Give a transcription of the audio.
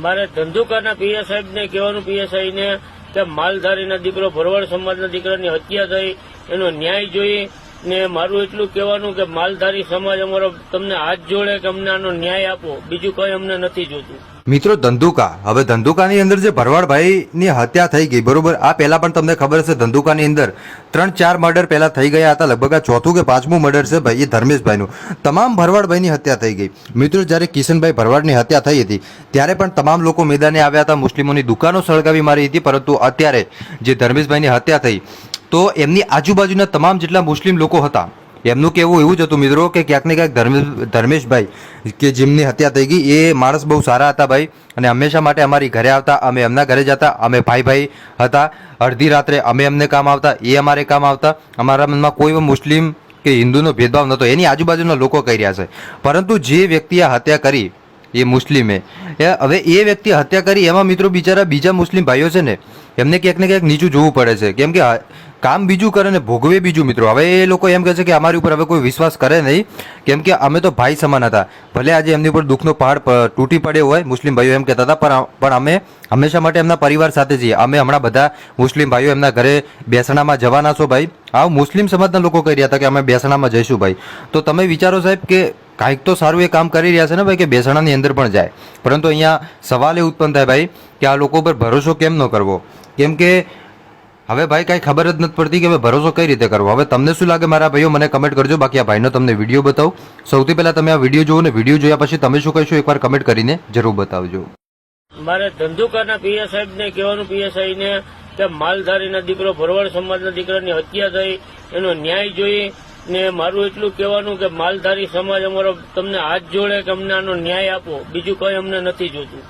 મારે ધંધુકાના પીએ સાહેબને કહેવાનું પીએસઆઈને કે માલધારીના દીકરો ભરવાડ સમાજના દીકરાની હત્યા થઈ એનો ન્યાય જોઈએ ને મારું એટલું કહેવાનું કે માલધારી સમાજ અમારો તમને હાથ જોડે કે અમને આનો ન્યાય આપો, બીજું કઈ અમને નથી જોતું. મિત્રો ધંધુકા, હવે ધંધુકાની અંદર જે ભરવાડભાઈની હત્યા થઈ ગઈ, બરોબર, આ પહેલા પણ તમને ખબર હશે ધંધુકાની અંદર 3-4 મર્ડર પહેલા થઈ ગયા હતા. લગભગ આ ચોથું કે પાંચમું મર્ડર છે ભાઈ, એ ધર્મેશભાઈનું. તમામ ભરવાડભાઈની હત્યા થઈ ગઈ. મિત્રો જ્યારે કિશનભાઈ ભરવાડની હત્યા થઈ હતી ત્યારે પણ તમામ લોકો મેદાને આવ્યા હતા, મુસ્લિમોની દુકાનો સળગાવી મારી હતી. પરંતુ અત્યારે જે ધર્મેશભાઈની હત્યા થઈ તો એમની આજુબાજુના તમામ જેટલા મુસ્લિમ લોકો હતા એમનું કહેવું એવું જ હતું મિત્રો કે ક્યાંક ને ક્યાંક ધર્મેશભાઈ કે જેમની હત્યા થઈ ગઈ એ માણસ બહુ સારા હતા ભાઈ, અને હંમેશા માટે અમારી ઘરે આવતા, અમે એમના ઘરે જતા, અમે ભાઈ હતા. અડધી રાત્રે અમે એમને કામ આવતા, એ અમારે કામ આવતા. અમારા મનમાં કોઈ મુસ્લિમ કે હિન્દુનો ભેદભાવ નહોતો. એની આજુબાજુના લોકો કહી રહ્યા છે. પરંતુ જે વ્યક્તિએ હત્યા કરી એ મુસ્લિમે, હવે એ વ્યક્તિએ હત્યા કરી એમાં મિત્રો બિચારા બીજા મુસ્લિમ ભાઈઓ છે ને એમને ક્યાંક ને ક્યાંક નીચું જોવું પડે છે, કેમ કે કામ બીજું કરે ને ભોગવે બીજું. મિત્રો હવે એ લોકો એમ કહે છે કે અમારી ઉપર હવે કોઈ વિશ્વાસ કરે નહીં, કેમ કે અમે તો ભાઈ સમાન હતા. ભલે આજે એમની ઉપર દુઃખનો પહાડ તૂટી પડ્યો હોય, મુસ્લિમ ભાઈઓ એમ કહેતા હતા, પણ અમે હંમેશા માટે એમના પરિવાર સાથે છીએ. અમે હમણાં બધા મુસ્લિમ ભાઈઓ એમના ઘરે બેસણામાં જવાના છો ભાઈ. આવું મુસ્લિમ સમાજના લોકો કહી રહ્યા હતા કે અમે બેસણામાં જઈશું ભાઈ. તો તમે વિચારો સાહેબ કે કાંઈક તો સારું એ કામ કરી રહ્યા છે ને ભાઈ, કે બેસણાની અંદર પણ જાય. પરંતુ અહીંયા સવાલ એ ઉત્પન્ન થાય ભાઈ કે આ લોકો પર ભરોસો કેમ ન કરવો, કેમ કે હવે ભાઈ કાંઈ ખબર જ નથી પડતી કે હવે ભરોસો કઈ રીતે કરવો. હવે તમને શું લાગે મારા ભાઈઓ, મને કમેન્ટ કરજો. બાકી આ ભાઈનો તમને વિડીયો બતાવું. સૌથી પહેલા તમે આ વિડીયો જુઓ ને વિડીયો જોયા પછી તમે શું કહીશું એકવાર કમેન્ટ કરીને જરૂર બતાવજો. મારે ધંધુકાના પીએ સાહેબને કહેવાનું પીએસઆઈને કે માલધારીના દીકરો ભરવાડ સમાજના દીકરાની હત્યા થઈ એનો ન્યાય જોઈએ ને મારું એટલું કહેવાનું કે માલધારી સમાજ અમારો તમને હાથ જોડે કે અમને આનો ન્યાય આપો, બીજું કઈ અમને નથી જોતું.